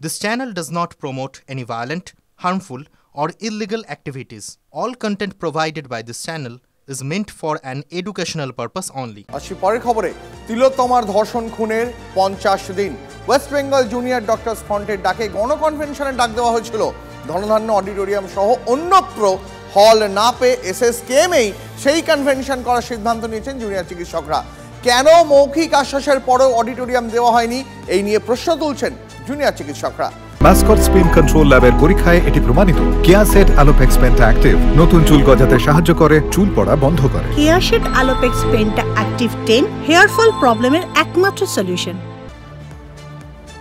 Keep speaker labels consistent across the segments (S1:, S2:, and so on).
S1: This channel does not promote any violent, harmful, or illegal activities. All content provided by this channel is meant for an educational purpose only.
S2: আসি পরের খবরে, তিলোত্তমার ধর্ষণ খুনের 50 দিন। West Bengal junior doctors ফ্রন্টের ডাকে গণকনভেনশনের ডাক দেওয়া হয়েছিল। ধনধান্য অডিটোরিয়াম সহ অন্যত্র হল না পেয়ে এসএসকেএমেই সেই কনভেনশন করার সিদ্ধান্ত নিয়েছেন জুনিয়র চিকিৎসকরা। কেন মৌখিক আশ্বাসের পরেও অডিটোরিয়াম দেওয়া হয়নি, এই নিয়ে প্রশ্ন তুলছেন জুনিয়র চিকিৎসকরা।
S3: মাসকট স্পিন কন্ট্রোল ল্যাবের পরীক্ষায় এটি প্রমাণিত। কেয়াসেট আলোপেক্স পেন্টা অ্যাক্টিভ নতুন চুল গজাতে সাহায্য করে, চুল পড়া বন্ধ করে।
S4: Keya Seth alopex penta active 10 hair fall প্রবলেমের একমাত্র সলিউশন।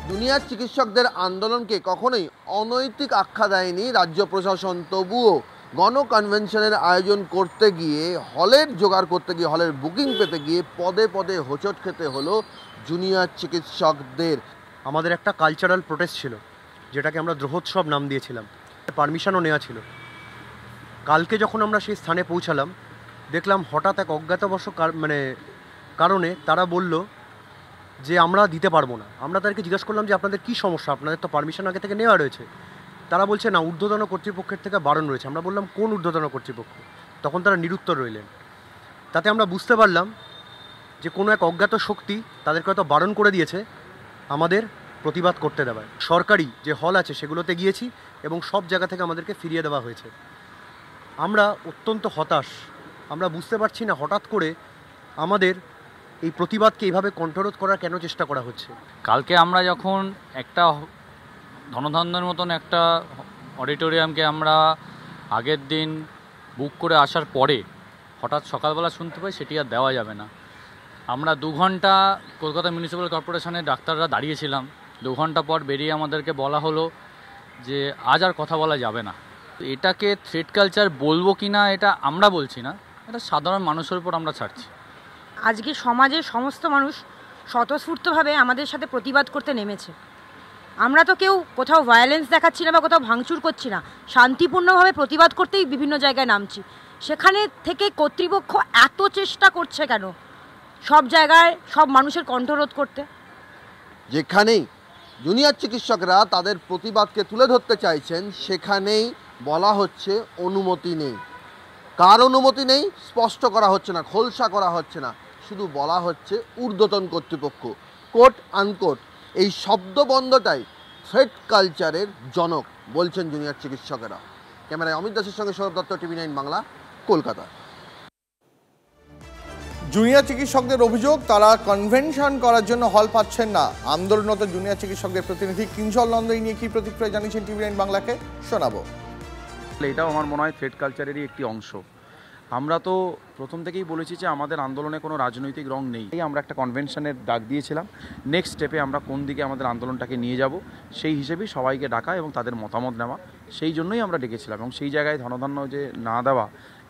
S5: জুনিয়র চিকিৎসকদের আন্দোলনকে কখনোই অনৈতিক আখ্যা দেয়নি রাজ্য প্রশাসন। তবুও গণকনভেনশনের আয়োজন করতে গিয়ে, হলের জোগাড় করতে গিয়ে, হলের বুকিং পেতে গিয়ে পদে পদে হোঁচট খেতে হলো জুনিয়র চিকিৎসকদের।
S6: আমাদের একটা কালচারাল প্রোটেস্ট ছিল, যেটাকে আমরা দ্রোহোৎসব নাম দিয়েছিলাম। পারমিশনও নেওয়া ছিল। কালকে যখন আমরা সেই স্থানে পৌঁছালাম, দেখলাম হঠাৎ এক অজ্ঞাতবশ কারণে তারা বলল যে আমরা দিতে পারবো না। আমরা তাদেরকে জিজ্ঞেস করলাম যে আপনাদের কী সমস্যা, আপনাদের তো পারমিশন আগে থেকে নেওয়া রয়েছে। তারা বলছে না, ঊর্ধ্বতন কর্তৃপক্ষের থেকে বারণ রয়েছে। আমরা বললাম কোন ঊর্ধ্বতন কর্তৃপক্ষ? তখন তারা নিরুত্তর রইলেন। তাতে আমরা বুঝতে পারলাম যে কোনো এক অজ্ঞাত শক্তি তাদেরকে হয়তো বারণ করে দিয়েছে আমাদের প্রতিবাদ করতে দেওয়ায়। সরকারি যে হল আছে সেগুলোতে গিয়েছি এবং সব জায়গা থেকে আমাদেরকে ফিরিয়ে দেওয়া হয়েছে। আমরা অত্যন্ত হতাশ। আমরা বুঝতে পারছি না হঠাৎ করে আমাদের এই প্রতিবাদকে এইভাবে কণ্ঠরোধ করার কেন চেষ্টা করা হচ্ছে।
S7: কালকে আমরা যখন একটা ধনধান্যের মতন একটা অডিটোরিয়ামকে আমরা আগের দিন বুক করে আসার পরে হঠাৎ সকালবেলা শুনতে পাই সেটি আর দেওয়া যাবে না। আমরা 2 ঘন্টা কলকাতা মিউনিসিপ্যাল কর্পোরেশনের ডাক্তাররা দাঁড়িয়েছিলাম। 2 ঘন্টা পর বেরিয়ে আমাদেরকে বলা হলো যে আজ আর কথা বলা যাবে না। এটাকে থ্রেড কালচার বলবো কি না এটা আমরা বলছি না, এটা সাধারণ মানুষের উপর আমরা ছাড়ছি।
S8: আজকে সমাজের সমস্ত মানুষ স্বতঃস্ফূর্তভাবে আমাদের সাথে প্রতিবাদ করতে নেমেছে। আমরা তো কেউ কোথাও ভায়োলেন্স দেখাচ্ছি না বা কোথাও ভাঙচুর করছি না, শান্তিপূর্ণভাবে প্রতিবাদ করতেই বিভিন্ন জায়গায় নামছি। সেখানে থেকে কর্তৃপক্ষ এত চেষ্টা করছে কেন সব জায়গায় সব মানুষের কণ্ঠরোধ করতে?
S5: যেখানেই জুনিয়র চিকিৎসকরা তাদের প্রতিবাদকে তুলে ধরতে চাইছেন সেখানেই বলা হচ্ছে অনুমতি নেই। কার অনুমতি নেই স্পষ্ট করা হচ্ছে না, খোলসা করা হচ্ছে না, শুধু বলা হচ্ছে ঊর্ধ্বতন কর্তৃপক্ষ। কোট আনকোট এই শব্দবন্ধটাই থ্রেড কালচারের জনক বলছেন জুনিয়র চিকিৎসকেরা। ক্যামেরায় অমিত দাসের সঙ্গে সৌরভ দত্ত, TV9 বাংলা, কলকাতা।
S2: জুনিয়র চিকিৎসকদের অভিযোগ, তারা কনভেনশন করার জন্য হল পাচ্ছেন না। আন্দোলনরত জুনিয়র চিকিৎসকদের প্রতিনিধি কিঞ্জল নন্দ এই নিয়ে কি প্রতিক্রিয়া জানিয়েছেন TV9 বাংলাকে, শোনাবো।
S9: এটাও আমার মনে হয় থ্রেড কালচারেরই একটি অংশ। আমরা তো প্রথম থেকেই বলেছি যে আমাদের আন্দোলনে কোনো রাজনৈতিক রং নেই। আমরা একটা কনভেনশনের ডাক দিয়েছিলাম। নেক্সট স্টেপে আমরা কোন দিকে আমাদের আন্দোলনটাকে নিয়ে যাব সেই হিসেবেই সবাইকে ডাকা এবং তাদের মতামত নেওয়া, সেই জন্যই আমরা ডেকেছিলাম। এবং সেই জায়গায় ধনধান্য যে না দেওয়া,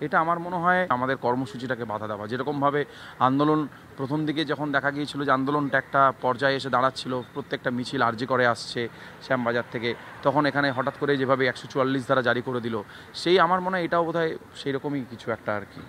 S9: এটা আমার মনে হয় আমাদের কর্মসূচিটাকে বাধা দেওয়া। যেরকমভাবে আন্দোলন প্রথম দিকে যখন দেখা গিয়েছিল যে আন্দোলনটা একটা পর্যায়ে এসে দাঁড়াচ্ছিল, প্রত্যেকটা মিছিল আরজি করে আসছে শ্যামবাজার থেকে, তখন এখানে হঠাৎ করে যেভাবে 144 ধারা জারি করে দিল, সেই আমার মনে হয় এটাও বোধহয় সেই রকমই কিছু একটা আর কি।